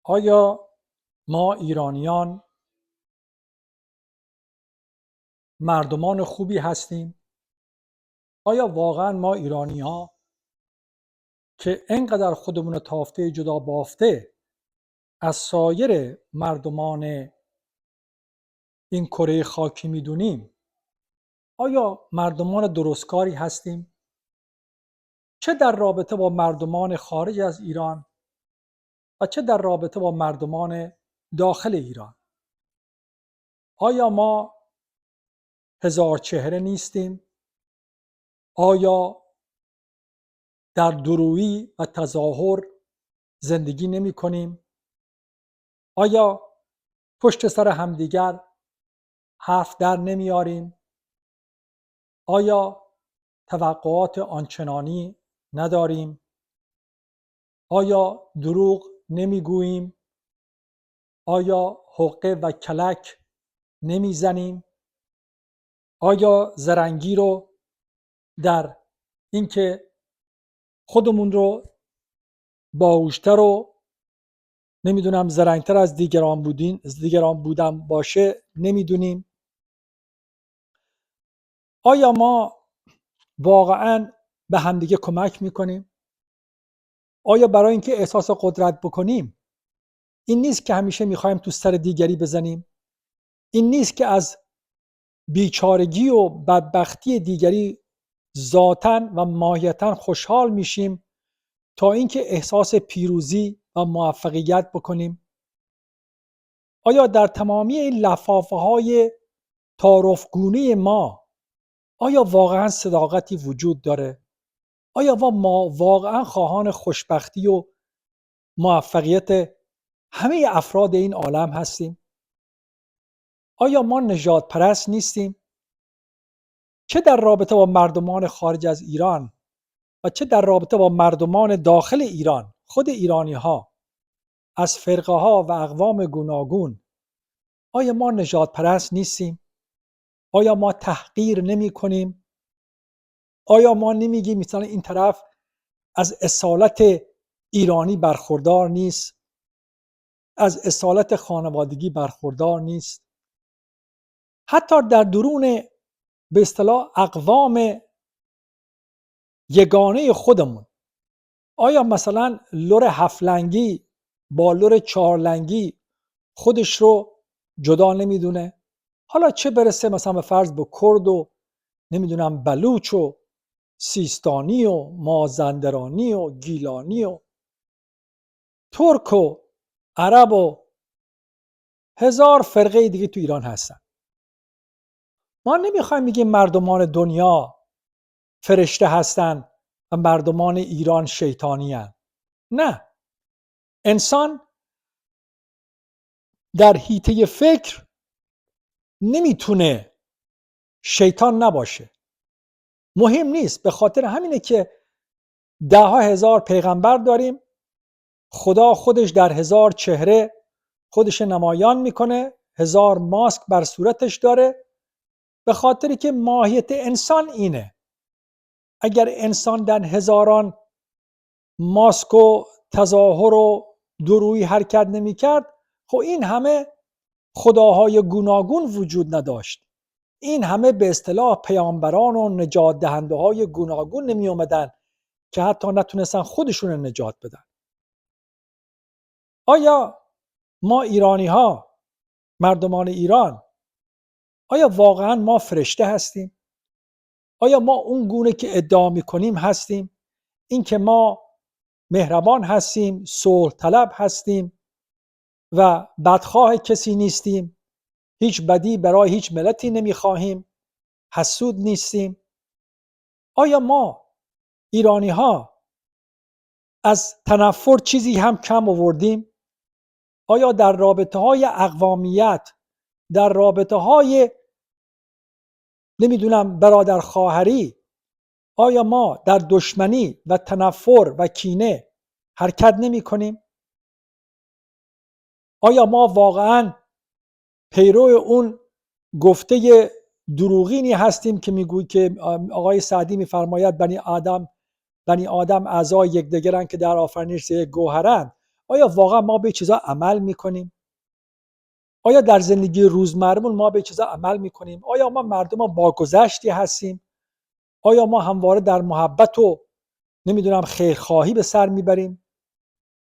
آیا ما ایرانیان مردمان خوبی هستیم؟ آیا واقعا ما ایرانی‌ها که اینقدر خودمون رو تافته جدا بافته از سایر مردمان این کره خاکی میدونیم، آیا مردمان درستکاری هستیم؟ چه در رابطه با مردمان خارج از ایران و چه در رابطه با مردمان داخل ایران؟ آیا ما هزار چهره نیستیم؟ آیا در دورویی و تظاهر زندگی نمی کنیم؟ آیا پشت سر همدیگر حرف در نمیاریم؟ آیا توقعات آنچنانی نداریم؟ آیا دروغ نمیگوییم؟ آیا حقه و کلک نمیزنیم؟ آیا زرنگی رو در اینکه خودمون رو باهوشتر و نمیدونم زرنگتر از دیگران بودن باشه نمیدونیم؟ آیا ما واقعا به همدیگه کمک میکنیم؟ آیا برای اینکه احساس قدرت بکنیم این نیست که همیشه میخوایم تو سر دیگری بزنیم؟ این نیست که از بیچارگی و بدبختی دیگری ذاتاً و ماهیتاً خوشحال میشیم تا اینکه احساس پیروزی و موفقیت بکنیم؟ آیا در تمامی این لفافه‌های تعارفگونه ما آیا واقعا صداقتی وجود داره؟ آیا ما واقعا خواهان خوشبختی و موفقیت همه افراد این عالم هستیم؟ آیا ما نژاد پرست نیستیم؟ چه در رابطه با مردمان خارج از ایران و چه در رابطه با مردمان داخل ایران، خود ایرانی ها از فرقه ها و اقوام گوناگون، آیا ما نژاد پرست نیستیم؟ آیا ما تحقیر نمی کنیم؟ آیا ما نمیگیم مثلا این طرف از اصالت ایرانی برخوردار نیست، از اصالت خانوادگی برخوردار نیست؟ حتی در درون به اصطلاح اقوام یگانه خودمون آیا مثلا لور هفت‌لنگی با لور چهارلنگی خودش رو جدا نمیدونه؟ حالا چه برسه مثلا به فرض به کرد و نمیدونم بلوچ و سیستانی و مازندرانی و گیلانی و ترک و عرب و هزار فرقه دیگه تو ایران هستن. ما نمیخوایم بگیم مردمان دنیا فرشته هستن و مردمان ایران شیطانی هستن. نه، انسان در حیطه فکر نمیتونه شیطان نباشه. مهم نیست، به خاطر همینه که ده ها هزار پیغمبر داریم، خدا خودش در هزار چهره خودش نمایان میکنه، هزار ماسک بر صورتش داره، به خاطری که ماهیت انسان اینه. اگر انسان در هزاران ماسک و تظاهر و درویی حرکت نمیکرد، خب این همه خداهای گوناگون وجود نداشت، این همه به اصطلاح پیامبران و نجات دهنده های گوناگون نمی اومدن که حتی نتونستن خودشون نجات بدن. آیا ما ایرانی ها، مردمان ایران، آیا واقعا ما فرشته هستیم؟ آیا ما اون گونه که ادعا میکنیم هستیم؟ این که ما مهربان هستیم، صلح طلب هستیم و بدخواه کسی نیستیم، هیچ بدی برای هیچ ملتی نمیخواهیم، حسود نیستیم؟ آیا ما ایرانی ها از تنفر چیزی هم کم آوردیم؟ آیا در رابطه های اقوامیت، در رابطه های نمیدونم برادر خواهری، آیا ما در دشمنی و تنفر و کینه حرکت نمی کنیم؟ آیا ما واقعا پیرو اون گفته دروغینی هستیم که میگوی که آقای سعدی میفرماید بنی آدم اعضای یکدیگرند که در آفرینش یک گوهرند؟ آیا واقعا ما به چیزا عمل میکنیم؟ آیا در زندگی روزمرمون ما به چیزا عمل میکنیم؟ آیا ما مردم با گذشتی هستیم؟ آیا ما همواره در محبت و نمیدونم خیرخواهی به سر میبریم؟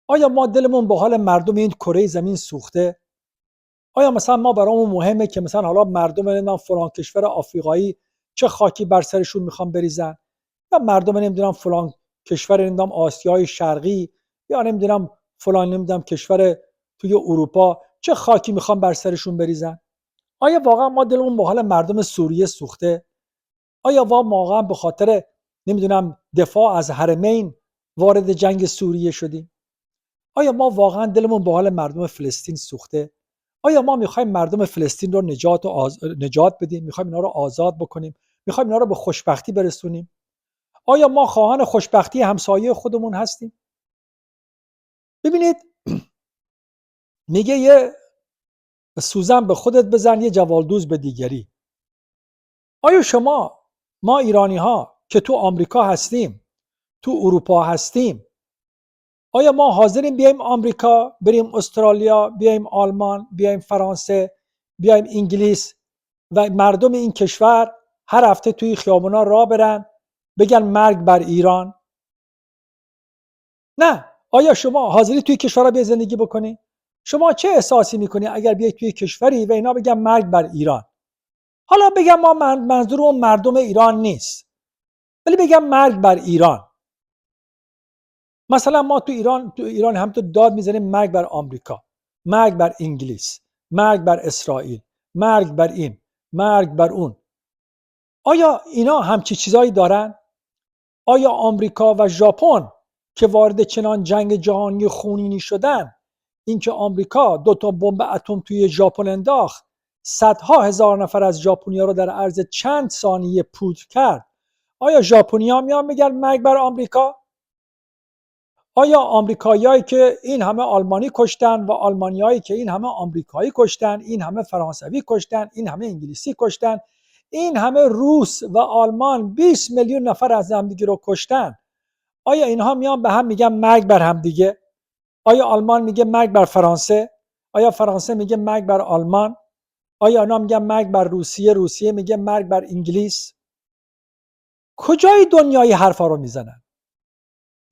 آیا ما دلمون به حال مردم این کره زمین سوخته؟ آیا مثلا ما برامون مهمه که مثلا حالا مردم نمیدونم فلان کشور آفریقایی چه خاکی بر سرشون میخوان بریزن، یا مردم نمیدونم فلان کشور نمیدونم آسیای شرقی، یا نمیدونم فلان نمیدونم کشور توی اروپا چه خاکی میخوان بر سرشون بریزن؟ آیا واقعا ما دلمون به حال مردم سوریه سوخته؟ آیا واقعا به خاطر نمیدونم دفاع از حرمین وارد جنگ سوریه شدیم؟ آیا ما واقعا دلمون به حال مردم فلسطین سوخته؟ آیا ما میخوایم مردم فلسطین رو نجات بدیم؟ میخوایم اینا رو آزاد بکنیم؟ میخوایم اینا رو به خوشبختی برسونیم؟ آیا ما خواهان خوشبختی همسایه خودمون هستیم؟ ببینید، میگه یه سوزن به خودت بزن، یه جوالدوز به دیگری. آیا ما ایرانی ها که تو آمریکا هستیم، تو اروپا هستیم، آیا ما حاضریم بیایم آمریکا، بریم استرالیا، بیایم آلمان، بیایم فرانسه، بیایم انگلیس و مردم این کشور هر هفته توی خیابونا راه برن بگن مرگ بر ایران؟ نه. آیا شما حاضری توی کشورها بیای زندگی بکنی؟ شما چه احساسی میکنی اگر بیای توی کشوری و اینا بگن مرگ بر ایران؟ حالا بگم ما منظور اون مردم ایران نیست، ولی بگم مرگ بر ایران. مثلا ما تو ایران هم تو داد میزنیم مرگ بر آمریکا، مرگ بر انگلیس، مرگ بر اسرائیل، مرگ بر این، مرگ بر اون. آیا اینا همچی چیزایی دارن؟ آیا آمریکا و ژاپن که وارد چنان جنگ جهانی خونینی شدن، اینکه آمریکا 2 تا بمب اتم توی ژاپن انداخت، صدها هزار نفر از ژاپنی‌ها رو در عرض چند ثانیه پودر کرد، آیا ژاپنی‌ها میان میگن مرگ بر آمریکا؟ آیا آمریکاییایی که این همه آلمانی کشتن و آلمانیایی که این همه آمریکایی کشتن، این همه فرانسوی کشتن، این همه انگلیسی کشتن، این همه روس و آلمان 20 میلیون نفر از همدیگه رو کشتن، آیا اینها میان به هم میگن مرگ بر همدیگه؟ آیا آلمان میگه مرگ بر فرانسه؟ آیا فرانسه میگه مرگ بر آلمان؟ آیا اینا میگن مرگ بر روسیه، روسیه میگه مرگ بر انگلیس؟ کجای دنیای حرفا رو میزنن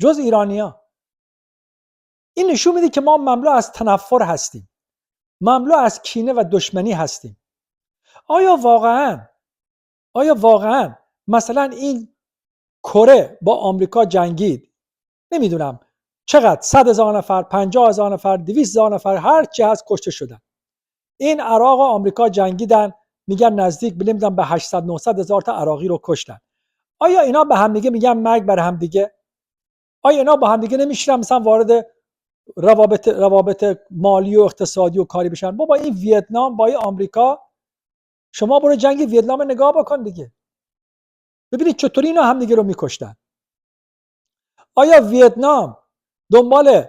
جز ایرانیا؟ این نشون میده که ما مملو از تنفر هستیم، مملو از کینه و دشمنی هستیم. آیا واقعا مثلا این کره با آمریکا جنگید، نمیدونم چقدر، 100,000 نفر، 50,000 نفر، 200,000 نفر، هر چی هست کشته شدن. این عراق و آمریکا جنگیدن، میگن نزدیک نمیدونم به 800 900 هزار تا عراقی رو کشتن. آیا اینا به هم دیگه میگن مرگ بر هم دیگه؟ آیا اینا با هم دیگه نمیشن مثلا وارد روابط مالی و اقتصادی و کاری بشن؟ بابا این ویتنام با این آمریکا، شما برو جنگ ویتنام نگاه بکن دیگه، ببینید چطوری اینا هم دیگه رو میکشتن. آیا ویتنام دنبال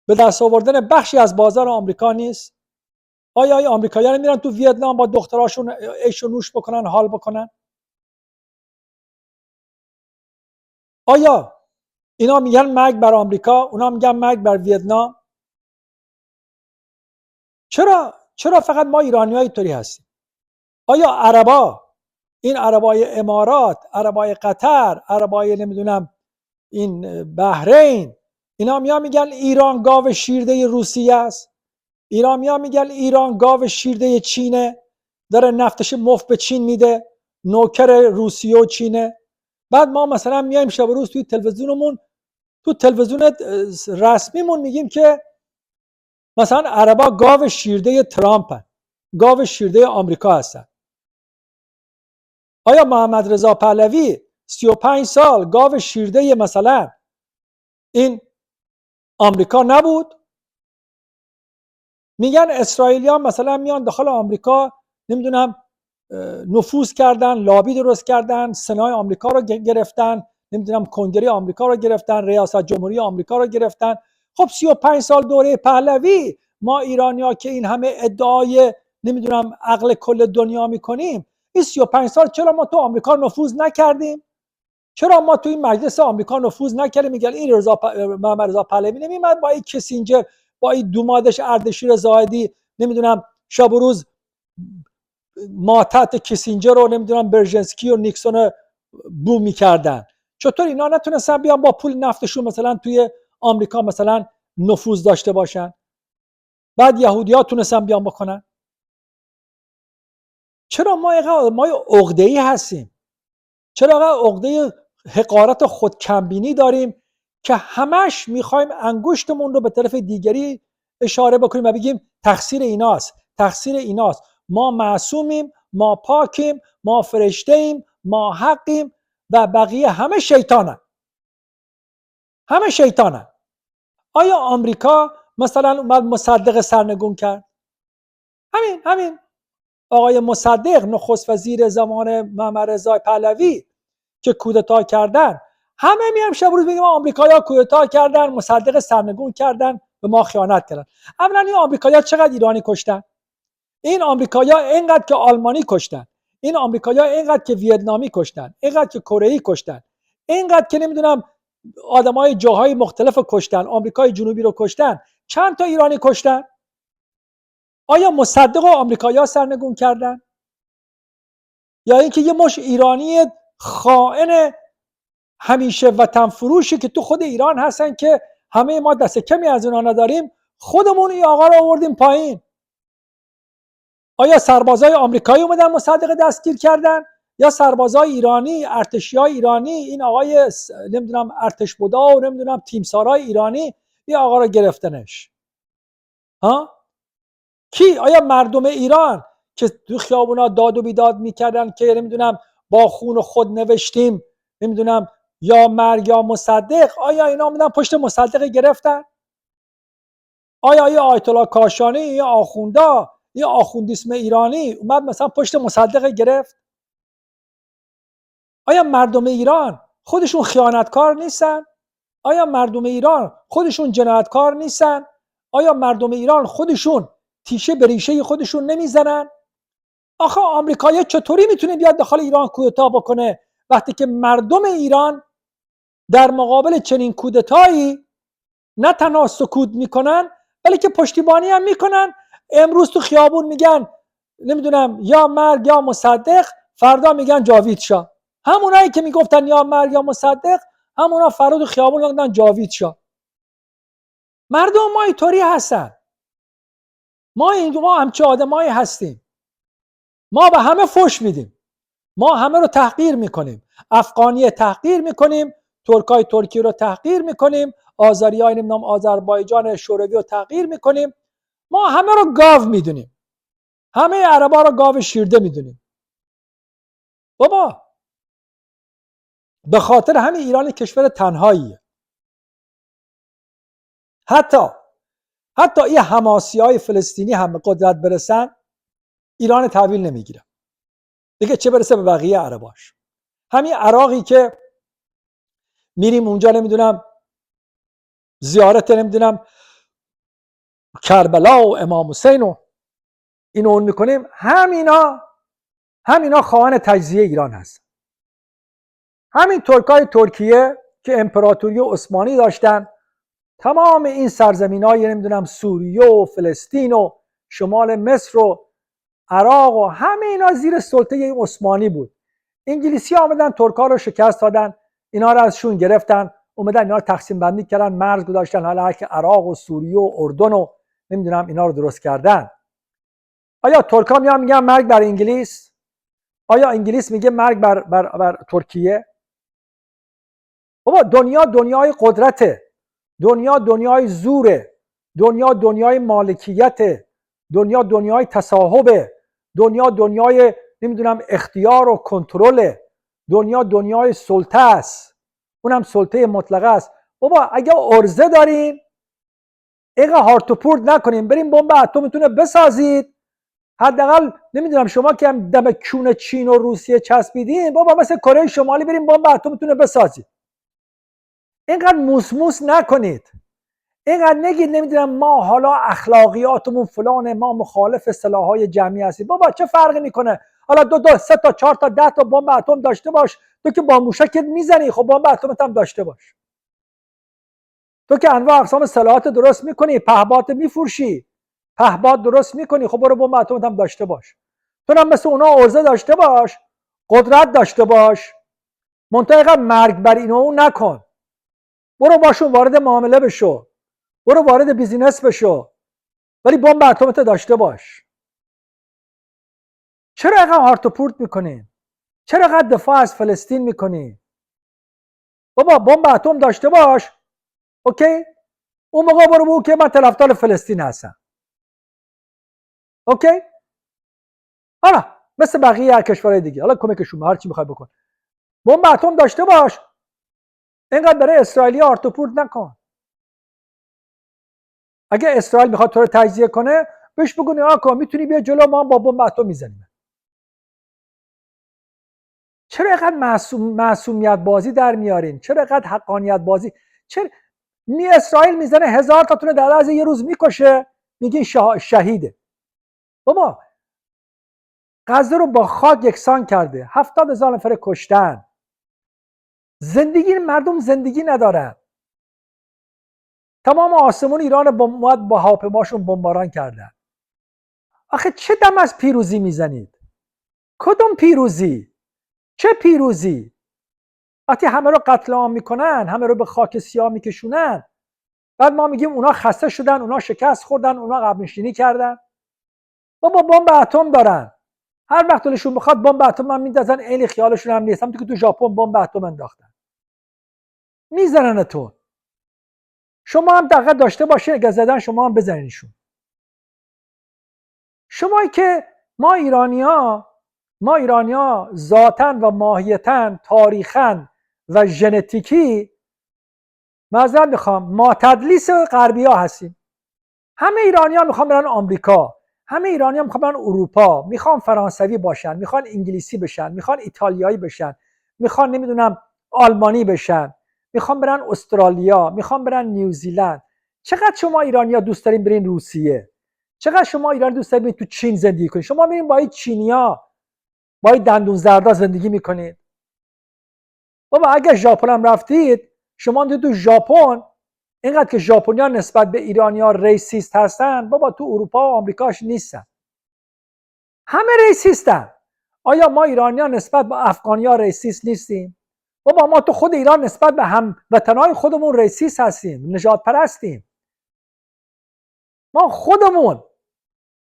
به دست آوردن بخشی از بازار آمریکا نیست؟ آیا این آمریکایی‌ها میرن تو ویتنام با دختراشون عیش و نوش بکنن، حال بکنن؟ آیا اینا میگن مرگ بر آمریکا، اونا میگن مرگ بر ویتنام؟ چرا فقط ما ایرانی‌ها اینطوری هستیم؟ آیا عربا، این عربای امارات، عربای قطر، عربای نمیدونم این بحرین، اینا میگن ایران گاو شیرده روسیه است؟ ایران میگن ایران گاو شیرده چینه، داره نفتش مفت به چین میده، نوکر روسیه و چینه. بعد ما مثلا میایم شب و روز توی تلویزیونمون، تو تلویزیون رسمیمون میگیم که مثلا عربا گاو شیرده ترامپن، گاو شیرده آمریکا هستن. آیا محمد رضا پهلوی 35 سال گاو شیرده مثلا این آمریکا نبود؟ میگن اسرائیلی‌ها مثلا میان داخل آمریکا نمیدونم نفوذ کردن، لابی درست کردن، سنای آمریکا رو گرفتن، نمیدونم کنگره آمریکا رو گرفتن، ریاست جمهوری آمریکا رو گرفتن. خب 35 سال دوره پهلوی، ما ایرانی‌ها که این همه ادعای نمیدونم عقل کل دنیا میکنیم، این 35 سال چرا ما تو آمریکا نفوذ نکردیم؟ چرا ما تو این مجلس آمریکا نفوذ نکردیم؟ میگن این محمد رضا پهلوی نمیاد با این کسینجر، با این دومادش اردشیر زاهدی نمیدونم شب و روز ماتحت کسینجر رو نمیدونم برژنسکی و نیکسون بو میکردن. چطور اینا نتونستن بیان با پول نفتشون مثلا توی آمریکا مثلا نفوذ داشته باشن؟ بعد یهودی‌ها تونستن بیان بکنن. چرا ما عقده‌ای هستیم؟ چرا عقده حقارت خودکمبینی داریم که همش میخوایم انگشتمون رو به طرف دیگری اشاره بکنیم و بگیم تقصیر ایناست، تقصیر ایناست، ما معصومیم، ما پاکیم، ما فرشته‌ایم، ما حقیم و بقیه همه شیطانن. همه شیطانن. آیا آمریکا مثلا اومد مصدق سرنگون کرد؟ همین آقای مصدق نخست وزیر زمان محمد رضا پهلوی که کودتا کردن، همه میام شب روز میگم آمریکایی‌ها کودتا کردن، مصدق سرنگون کردن، به ما خیانت کردن. اولا این آمریکایی‌ها چقدر ایرانی کشتن؟ این آمریکایی‌ها اینقدر که آلمانی کشتن، این آمریکایی‌ها اینقدر که ویتنامی کشتن، اینقدر که کره‌ای کشتن، اینقدر که نمیدونم آدمای جاهای مختلف کشتن، آمریکای جنوبی رو کشتن، چند تا ایرانی کشتن؟ آیا مصدق و آمریکایی‌ها سرنگون کردن؟ یا اینکه یه مش ایرانی خائن همیشه وطن فروشی که تو خود ایران هستن که همه ما دست کمی از اونا نداریم، خودمون این آقا رو آوردیم پایین؟ آیا سربازای آمریکایی اومدن مصدق دستگیر کردن یا سربازای ایرانی، ارتشیای ایرانی، این آقای نمیدونم ارتشبدا و نمیدونم تیمسارای ایرانی این آقا رو گرفتنش؟ ها؟ کی؟ آیا مردم ایران که تو خیابونا داد و بیداد میکردن که نمیدونم با خون خود نوشتیم نمیدونم یا مرگ یا مصدق، آیا اینا اومدن پشت مصدق گرفتن؟ آیا آیت الله کاشانی یا آخوندا یا آخوندیسم ایرانی اومد مثلا پشت مصدق گرفت؟ آیا مردم ایران خودشون خیانتکار نیستن؟ آیا مردم ایران خودشون جنایتکار نیستن؟ آیا مردم ایران خودشون تیشه به ریشه خودشون نمیزنن؟ آخه آمریکایی چطوری میتونه بیاد داخل ایران کودتا بکنه وقتی که مردم ایران در مقابل چنین کودتایی نه تنها سکوت میکنن بلکه پشتیبانی هم میکنن؟ امروز تو خیابون میگن نمیدونم یا مرگ یا مصدق، فردا میگن جاوید شاه. همونایی که میگفتن یا مرگ یا مصدق، همونا فردا تو خیابون میگن جاوید شاه. مردم ما اینطوری هستن. ما همچه آدمایی هستیم. ما به همه فحش میدیم، ما همه رو تحقیر میکنیم، افغانی تحقیر میکنیم، ترکای ترکی رو تحقیر میکنیم، آذریای نمیدونم آذربایجان شوروی رو تحقیر میکنیم، ما همه رو گاو میدونیم، همه عربا رو گاو شیرده میدونیم. بابا به خاطر همین ایران کشور تنهاییه. حتی این حماسی‌های فلسطینی هم به قدرت برسن، ایران تحویل نمیگیره دیگه، چه برسه به بقیه عرباش. همین عراقی که میریم اونجا نمیدونم زیارت نمیدونم کربلا و امام حسین و اینو اون میکنیم، همینا خواهان تجزیه ایران هست. همین ترکای ترکیه که امپراتوری عثمانی داشتن، تمام این سرزمینای نمیدونم سوریه و فلسطین و شمال مصر و عراق و همه اینا زیر سلطه این عثمانی بود. انگلیسی ها آمدن ترکا رو شکست دادن، اینا رو ازشون گرفتن، اومدن اینا رو تقسیم بندی کردن، مرز گذاشتن، حالا که عراق و سوریه و اردن و نمیدونم اینا رو درست کردن. آیا ترکا میگن مرگ بر انگلیس؟ آیا انگلیس میگه مرگ بر ترکیه؟ بابا دنیا دنیای قدرته، دنیا دنیای زوره، دنیا دنیای مالکیته، دنیا دنیای تصاحبه، دنیا دنیای نمیدونم اختیار و کنترل، دنیا دنیای سلطه است، اونم سلطه مطلقه است. بابا اگه ارزه دارین اینقدر هارت و پورت نکنین، بریم بمب اتمتون بسازید. حداقل نمیدونم شما که هم دم کون چین و روسیه چسبیدین، بابا مثل کره شمالی بریم بمب اتمتون بسازید. اینقدر موس نکنید، اینقدر نگید نمیدونم ما حالا اخلاقیاتمون فلانه، ما مخالف اصطلاحات جمعی هستیم. بابا چه فرقی میکنه؟ حالا دو سه تا 4 تا 10 تا بمب اتم داشته باش، تو که با موشکت میزنی، خب بمب اتمت هم داشته باش. تو که انواع اقسام سلاحات درست میکنی، پهپاد میفروشی، پهپاد درست میکنی، خب برو بمب اتمت هم داشته باش. تو هم مثل اونا عرضه داشته باش، قدرت داشته باش، منطقه مرگ بر اینو اون نکن. برو باشون وارد معامله بشو، برو وارد بیزینس بشو، ولی بمب اتمت داشته باش. چرا اینقدر هارت و پورت میکنی؟ چرا اینقدر دفاع از فلسطین میکنی؟ بابا بمب اتم داشته باش، اوکی؟ اون موقع برو بگو که من طرفدار فلسطین هستم. اوکی؟ حالا مثل بقیه کشورهای دیگه، حالا کمکشون هر چی میخوای بکن. بمب اتم داشته باش، اینقدر برای اسرائیلی هارت و پورت نکن. اگه اسرائیل میخواد تو رو تجزیه کنه، بهش بگو نگاه کن میتونی بیا جلو، ما با بمب اتم میزنیم. چرا اینقدر معصومیت بازی در میارین؟ چرا اینقدر حقانیت بازی؟ چرا اسرائیل میزنه 1000 تاتون رو در عرض یه روز میکشه، میگه شهیده. بابا غزه رو با خاک یکسان کرده، 70,000 نفر کشتن. زندگی مردم زندگی ندارن. تمام آسمون ایران با هواپیماشون بمباران کردن. آخه چه دم از پیروزی میزنید؟ کدوم پیروزی؟ چه پیروزی؟ وقتی همه رو قتل عام میکنن، همه رو به خاک سیاه میکشونن، بعد ما میگیم اونا خسته شدن، اونا شکست خوردن، اونا عقب نشینی کردن. بابا بمب اتم دارن، هر وقت دلشون بخواد بمب اتم هم میندازن، عین خیالشون هم نیست. همونطور که تو ژاپن بمب اتم انداختن، میزننتون. شما هم دقت داشته باشین، اگه زدن شما هم بزنینشون. شمایی که ما ایرانیا ذاتاً و ماهیتاً، تاریخاً و ژنتیکی، معذرت میخوام، ما تدلیس غربی‌ها هستیم. همه ایرانی‌ها میخوان برن آمریکا، همه ایرانی‌ها میخوان برن اروپا، میخوان فرانسوی باشن، میخوان انگلیسی بشن، میخوان ایتالیایی بشن، میخوان نمیدونم آلمانی بشن، میخوان برن استرالیا، میخوان برن نیوزیلند. چقدر شما ایرانی‌ها دوست دارین برین روسیه؟ چقدر شما ایرانی دوست دارین تو چین زندگی کنید؟ شما میرین با این چینیا، با این دندون زردا زندگی میکنید. بابا اگه ژاپن هم رفتید، شما تو ژاپن اینقدر که ژاپنی‌ها نسبت به ایرانی‌ها ریسیست هستن، بابا تو اروپا و آمریکاش نیستن. همه ریسیستن. آیا ما ایرانی‌ها نسبت به افغانی‌ها ریسیست نیستیم؟ بابا ما تو خود ایران نسبت به هموطنای خودمون ریسیست هستیم، نژاد پرستیم. ما خودمون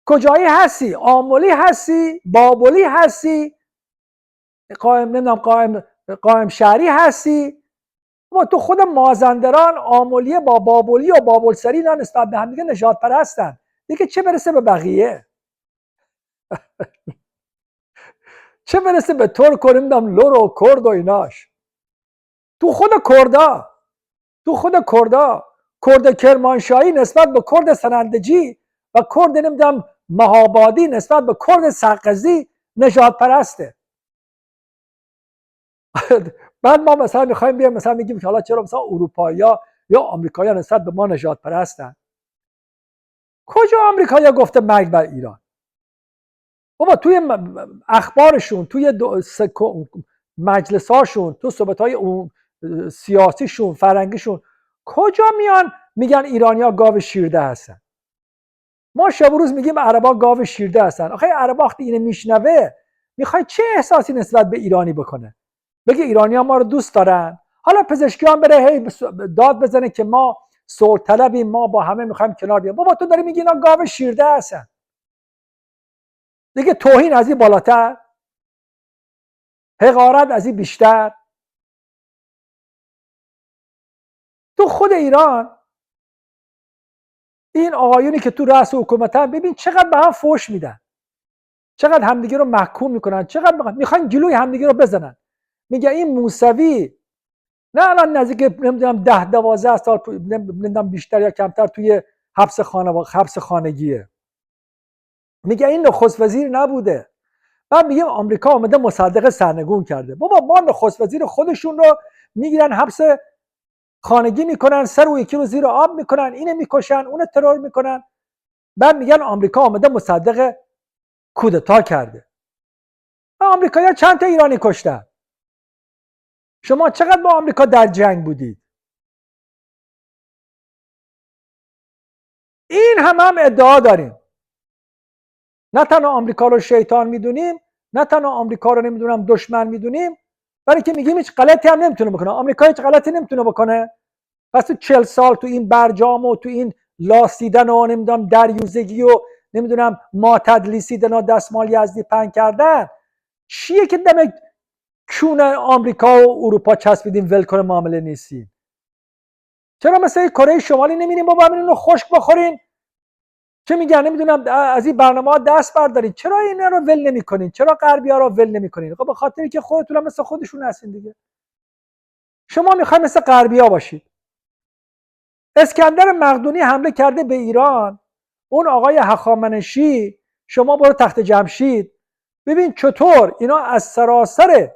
کجایی هستی؟ آمولی هستی؟ بابلی هستی؟ قائم شهری هستی؟ ما تو خود مازندران آمولی با بابلی و بابلسری اینا نسبت به هم دیگه نژاد پرستن. دیگه چه برسه به بقیه؟ چه برسه به ترک و نمیدونم لور و کرد و ایناش؟ تو خود کرد کرمانشاهی نسبت به کرد سنندجی و کرد نمیدونم مهابادی نسبت به کرد سقزی نژاد پرسته. بعد ما مثلا میخوایم بیایم مثلا میگیم که حالا چرا مثلا اروپایی‌ها یا آمریکایی‌ها نسبت به ما نژاد پرستن؟ کجا آمریکایی‌ها گفته مرگ بر ایران؟ بابا توی اخبارشون، توی مجلساشون، تو صحبت‌های سیاسیشون، فرنگیشون، کجا میان میگن ایرانی‌ها گاو شیرده هستن؟ ما شب و روز میگیم عربا گاو شیرده هستن. آخه عربا وقتی اینو میشنوه میخواد چه احساسی نسبت به ایرانی بکنه؟ بگه ایرانی‌ها ما رو دوست دارن، حالا پزشکی هم بره هی داد بزنه که ما صلح طلبیم، ما با همه میخوایم کنار بیایم. بابا تو داری میگی اینا گاو شیرده هستن. دیگه توهین از این بالاتر، حقارت از این بیشتر. تو خود ایران این آقایونی که تو رأس حکومتن، ببین چقدر به هم فوش میدن، چقدر همدیگه رو محکوم میکنن، چقدر میخوان جلوی همدیگه رو بزنن. میگه این موسوی نه الان نزدیک نمیدونم 10-12 سال نمیدونم بیشتر یا کمتر توی حبس خانگیه. میگه این نخست وزیر نبوده. بعد میگه آمریکا اومده مصدق سرنگون کرده. بابا ما نخست وزیر خودشون رو میگیرن حبس خانگی میکنن، سر و یکی رو زیر آب میکنن، اینو میکشن، اون ترور میکنن. بعد میگن آمریکا اومده مصدق کودتا کرده. آمریکایی‌ها چند تا ایرانی کشتن؟ شما چقدر با آمریکا در جنگ بودید؟ این هم ادعا داریم. نه تنها آمریکا رو شیطان میدونیم، نه تنها آمریکا رو نمیدونم دشمن میدونیم، برای که میگیم هیچ غلطی هم نمیتونه بکنه. آمریکا هیچ غلطی نمیتونه بکنه. پس تو 40 سال تو این برجام و تو این لاسیدن و نمیدونم دریوزگی و نمیدونم ما تدلیسیدن و دستمال یزدی پهن کردن، چیه که دم کون آمریکا و اروپا چسبیدیم ول کنه معامله نیستیم؟ چرا مثل کره شمالی نمیریم بابا همین رو خشک بخورین؟ چه میگن نمیدونم از این برنامه‌ها دست بردارین؟ چرا اینا رو ول نمی‌کنین؟ چرا غربی‌ها رو ول نمی‌کنین؟ خب به خاطری که خودتون هم مثل خودشون هستین دیگه. شما میخواین مثل غربی‌ها باشید. اسکندر مقدونی حمله کرده به ایران، اون آقای هخامنشی، شما برو تخت جمشید ببین چطور اینا از سراسر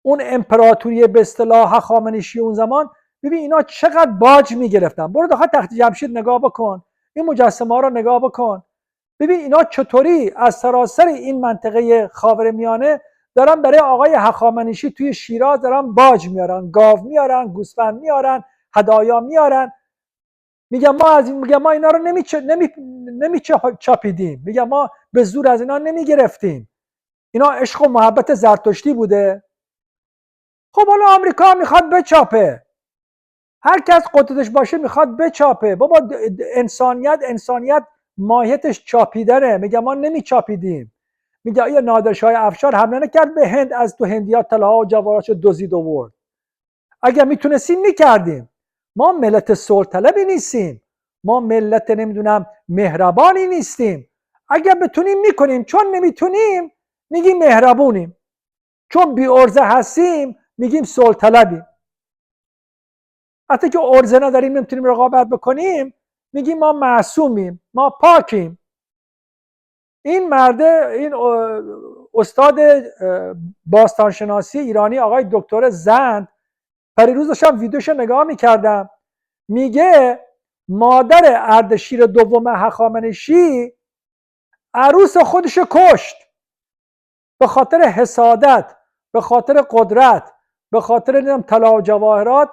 اون امپراتوری به اصطلاح هخامنشی اون زمان، ببین اینا چقدر باج میگرفتن. برو داخل تخت جمشید نگاه بکن، این مجسمه ها رو نگاه بکن، ببین اینا چطوری از سراسر این منطقه خاورمیانه دارن برای آقای هخامنشی توی شیراز دارن باج میارن، گاو میارن، گوسفند میارن، هدایا میارن. میگم ما اینا رو نمی چاپیدیم، میگم ما به زور از اینا نمی گرفتیم. اینا عشق و محبت زرتشتی بوده. خب حالا آمریکا میخواد بچاپه، هر کس قدرتش باشه میخواد بچاپه. بابا انسانیت ماهیتش چاپیدنه. میگم ما نمی چاپیدیم. میگه آیا نادرشاه افشار حمله نکرد به هند، از تو هندیا طلاها و جواهراتشو دزدید آورد؟ اگر میتونستیم میکردیم. ما ملت صلح طلبی نیستیم، ما ملت نمیدونم مهربانی نیستیم. اگر بتونیم میکنیم، چون نمیتونیم میگیم مهربونیم، چون بی ارزه هستیم میگیم صلح طلبیم. حتی که ارزه نداریم نمیتونیم رقابت بکنیم میگیم ما معصومیم، ما پاکیم. این مرده، این استاد باستانشناسی ایرانی آقای دکتر زند، پریروز داشتم ویدیوشو نگاه میکردم، میگه مادر اردشیر دوم هخامنشی عروس خودشو کشت به خاطر حسادت، به خاطر قدرت، به خاطر طلا و جواهرات.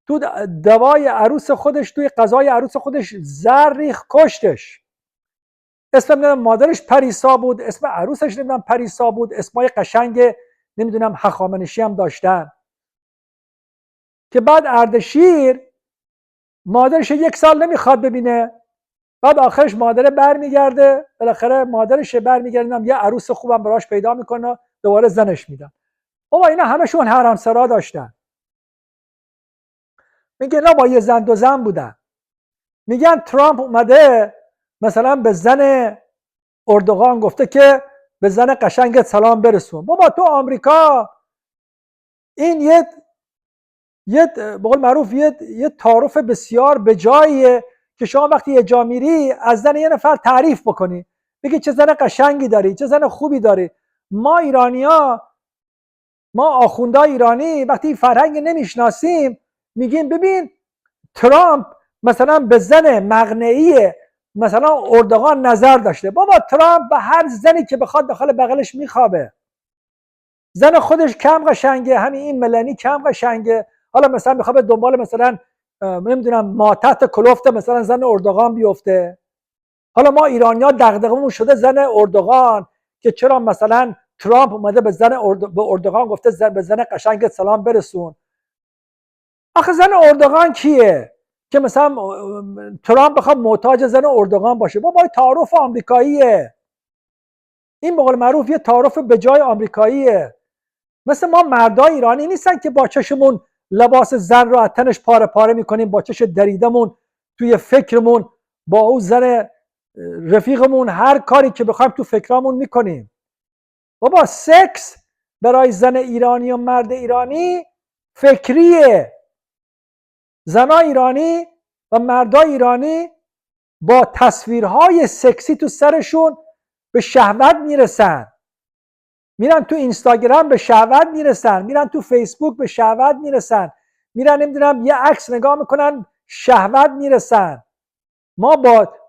تو دوای عروس خودش، توی غذای عروس خودش زر ریخت کشتش. اسم مادرش پریسا بود، اسم عروسش نمیدونم پریسا بود، اسمای قشنگ نمیدونم هخامنشی هم داشتن. که بعد اردشیر مادرش 1 سال نمیخواد ببینه، بعد آخرش مادره برمیگرده، بالاخره مادرش برمیگردن یه عروس خوبم براش پیدا میکنه، دوباره زنش میدن. بابا اینا همشون حرمسرا داشتن. میگه نه با یه زن دو زن بودن. میگن ترامپ اومده مثلا به زن اردوغان گفته که به زن قشنگت سلام برسون. بابا تو آمریکا این یه به قول معروف یه تعارف بسیار بجاییه که شما وقتی یه جا میری از زن یه نفر تعریف بکنی، بگی چه زن قشنگی داری، چه زن خوبی داری. ما ایرانیا، ما آخوندای ایرانی وقتی فرهنگ نمیشناسیم میگیم ببین ترامپ مثلا به زن مقنعی مثلا اردوغان نظر داشته. بابا ترامپ به هر زنی که بخواد داخل بغلش میخوابه. زن خودش کم قشنگه، همین این ملنی کم قشنگه، حالا مثلا میخواد دنبال مثلا نمیدونم ما تحت کلفت مثلا زن اردوغان بیفته. حالا ما ایرانی‌ها دغدغمون شده زن اردوغان که چرا مثلا ترامپ اومده به به اردوغان گفته به زن قشنگت سلام برسون. آخه زن اردوغان کیه که مثلا ترامپ بخواد محتاج زن اردوغان باشه؟ بابا تعارف آمریکاییه. این به قول معروف یه تعارف به جای آمریکاییه. مثل ما مردای ایرانی نیستن که با چشمون لباس زن رو از تنش پاره پاره میکنیم، با چش دریدمون توی فکرمون با اون زن رفیقمون هر کاری که بخوایم تو فکرامون میکنیم. بابا سکس برای زن ایرانی و مرد ایرانی فکریه. زنای ایرانی و مردای ایرانی با تصویرهای سکسی تو سرشون به شهوت میرسن، میرن تو اینستاگرام به شهوت میرسن، میرن تو فیسبوک به شهوت میرسن، میرن نمیدونم یه عکس نگاه میکنن شهوت میرسن. ما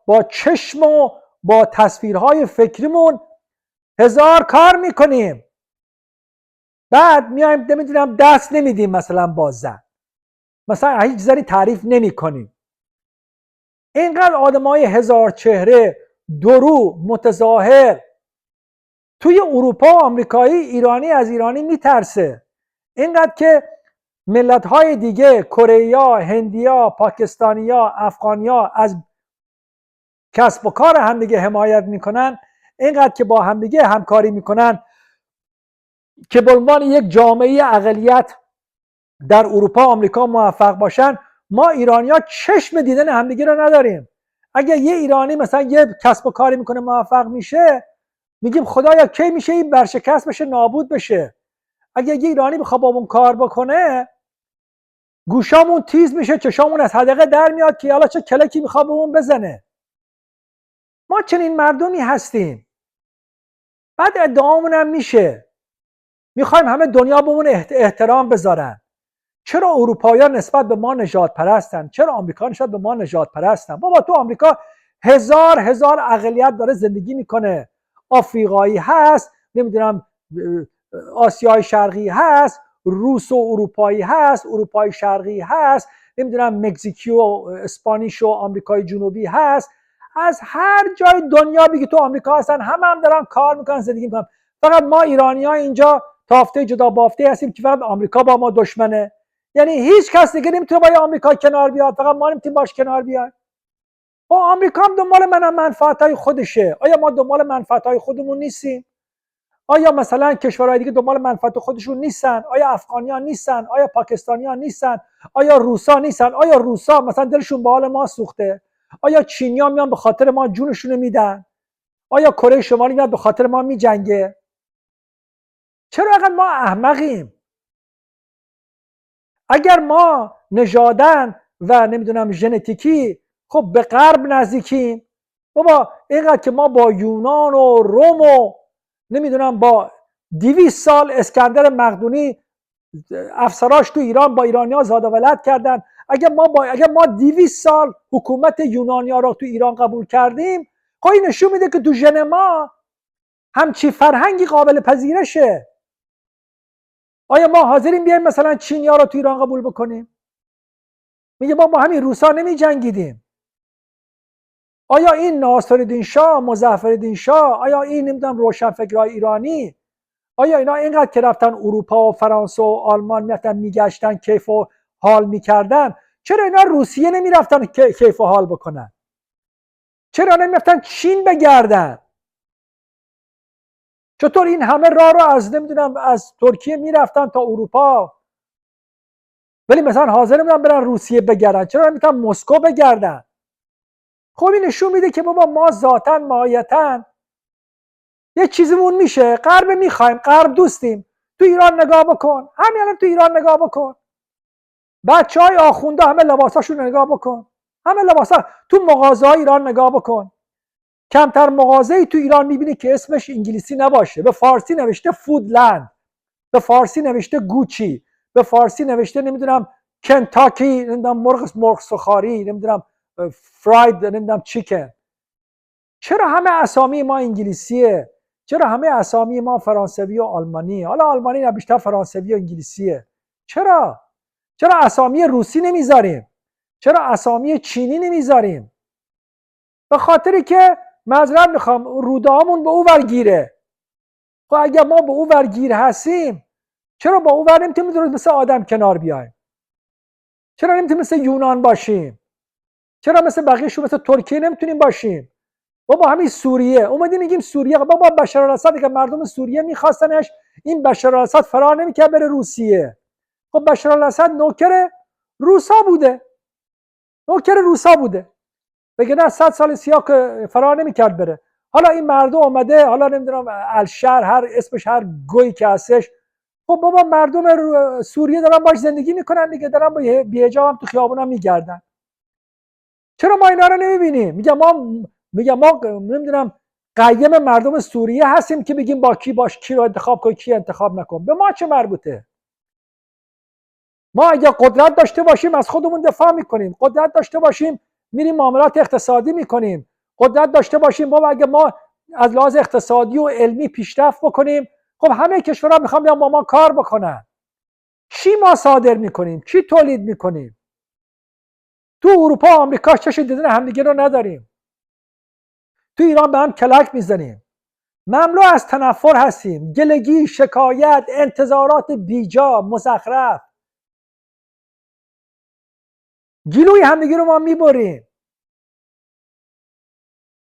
با چشم و با تصویرهای فکریمون هزار کار میکنیم. بعد میایم نمیدونم دست نمیدیم مثلا با زن، مثلا هیچ زنی تعریف نمی کنیم. اینقدر آدمای هزار چهره، درو، متظاهر توی اروپا و آمریکایی ایرانی از ایرانی میترسه. اینقدر که ملت‌های دیگه، کره‌ای‌ها، هندی‌ها، پاکستانی‌ها، افغانی‌ها از کسب و کار همدیگه حمایت میکنن، اینقدر که با همدیگه همکاری میکنن که به عنوان یک جامعه اقلیت در اروپا و آمریکا موفق باشن. ما ایرانی‌ها چشم دیدن همدیگه رو نداریم. اگه یه ایرانی مثلا یه کسب و کاری میکنه موفق میشه، میگیم خدایا کی میشه این برشکست بشه، نابود بشه. اگه یه ایرانی بخواد با اون کار بکنه، گوشامون تیز میشه، چشامون از حدقه در میاد که حالا چه کلکی میخواد به اون بزنه. ما چنین مردمی هستیم. بعد ادعامون هم میشه میخوایم همه دنیا بهمون احترام بذارن. چرا اروپایی‌ها نسبت به ما نژاد پرستن؟ چرا آمریکا نسبت به ما نژاد پرستن؟ بابا تو آمریکا هزار اقلیت داره زندگی میکنه. آفریقایی هست، نمیدونم آسیای شرقی هست، روس و اروپایی هست، اروپای شرقی هست، نمیدونم مکزیکی و اسپانیش و آمریکای جنوبی هست. از هر جای دنیا بگی تو آمریکا هستن، هم دارن کار میکنن، زندگی میکنن. فقط ما ایرانی‌ها اینجا تافته جدا بافته هستیم که فقط آمریکا با ما دشمنه. یعنی هیچ کس دیگه نمیتونه با آمریکا کنار بیاد، فقط ما نمیتونیم باش کنار بیاد. آمریکا هم دنبال منفعت‌های خودشه. آیا ما دنبال منفعت‌های خودمون نیستیم؟ آیا مثلا کشورهای دیگه دنبال منفعت خودشون نیستن؟ آیا افغانیان نیستن؟ آیا پاکستانیان نیستن؟ آیا روسا نیستن؟ آیا روسا مثلا دلشون به حال ما سوخته؟ آیا چینی‌ها میان به خاطر ما جونشون میدن؟ آیا کره شمالی میاد به خاطر ما میجنگه؟ چرا انقدر ما احمقیم؟ اگر ما نژادن و نمیدونم ژنتیکی خب به غرب نزدیکیم، بابا اینقدر که ما با یونان و روم و نمیدونم با 200 سال اسکندر مقدونی افسراش تو ایران با ایرانی‌ها زاد و ولد کردن. اگر ما 200 سال حکومت یونانی‌ها رو تو ایران قبول کردیم، خب این نشون میده که تو ژن ما همچی فرهنگی قابل پذیرشه. آیا ما حاضریم بیایم مثلا چینی‌ها رو تو ایران قبول بکنیم؟ میگه ما با همین روسا نمی جنگیدیم. آیا این ناصرالدین شاه، مظفرالدین شاه، آیا این نمیدونم روشنفکرای ایرانی، آیا اینا اینقدر که رفتن اروپا و فرانسه و آلمان میرفتن میگشتن کیف و حال میکردن، چرا اینا روسیه نمیرفتن کیف و حال بکنن؟ چرا نمیرفتن چین بگردن؟ چطور این همه راه رو از نمیدونم از ترکیه میرفتن تا اروپا، ولی مثلا حاضر نمیدونم برن روسیه بگردن؟ چرا نمیتونن مسکو بگردن؟ خب این نشون میده که بابا ما ذاتاً ماهیتاً یه چیزمون میشه، غرب میخوایم، غرب دوستیم. تو ایران نگاه بکن، همین الان تو ایران نگاه بکن، بچهای آخونده همه لباساشون نگاه بکن، همه لباسا تو مغازه‌های ایران نگاه بکن، کمتر مغازه‌ای تو ایران میبینی که اسمش انگلیسی نباشه. به فارسی نوشته فودلند، به فارسی نوشته گوچی، به فارسی نوشته نمیدونم کنتاکی، نمیدونم مرغ سوخاری، نمیدونم فراید، نمیدونم چیکن. چرا همه اسامی ما انگلیسیه؟ چرا همه اسامی ما فرانسوی و آلمانی؟ حالا آلمانی نه، بیشتر فرانسوی و انگلیسیه. چرا اسامی روسی نمیذاریم؟ چرا اسامی چینی نمیذاریم؟ به خاطری که معذرت میخوام رودهامون به او ورگیره. خب اگر ما به او ورگیر هستیم، چرا با او ور نمیتونیم درست مثل آدم کنار بیایم؟ چرا نمیتونیم مثل یونان باشیم؟ چرا مثل بقیه‌شون مثل ترکیه نمیتونیم باشیم؟ بابا همین سوریه اومدیم میگیم سوریه، بابا بشار الاسد که مردم سوریه میخواستنش، این بشار الاسد فرار نمیکرد بره روسیه. خب بشار الاسد نوکر روسا بوده، بگه نه 100 سال سیاه که فرار نمیکرد بره. حالا این مردم اومده، حالا نمیدونم الشهر هر اسمش هر گویی که هستش، خب بابا مردم سوریه دارن باش زندگی میکنن دیگه، دارن با بی‌حجاب هم تو خیابونا میگردن. چرا ما اینا رو نمیبینیم؟ میگم ما نمیدونم قیم مردم سوریه هستیم که بگیم با کی باش، کی رو انتخاب کن، کی انتخاب نکن. به ما چه مربوطه؟ ما اگه قدرت داشته باشیم از خودمون دفاع میکنیم، قدرت داشته باشیم میریم معاملات اقتصادی میکنیم، قدرت داشته باشیم بابا اگه ما از لحاظ اقتصادی و علمی پیشرفت بکنیم، خب همه کشورها میخوان بیان با ما کار بکنن. چی ما صادر میکنیم؟ چی تولید میکنیم؟ تو اروپا و آمریکا چش دیدن همدیگه رو نداریم. تو ایران به هم کلک میزنیم. مملو از تنفر هستیم، گلگی، شکایت، انتظارات بیجا، مزخرف. گلوی همدیگه رو ما میبریم.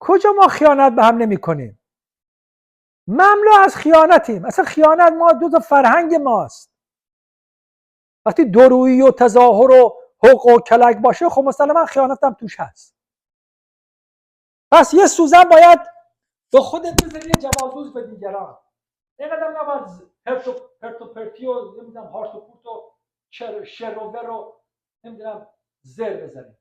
کجا ما خیانت به هم نمی کنیم؟ مملو از خیانتیم. اصلا خیانت ما جزء فرهنگ ماست. وقتی درویی و تظاهر و حق و کلک باشه، خب مسلما خیانت هم توش هست. پس یه سوزن باید به خودت بزنی، یه جوابگوز به دیگران. اینقدر نباید پرت و پرتی و نمیدونم هارت و پورت و شر و ور و نمیدونم زر بزنی.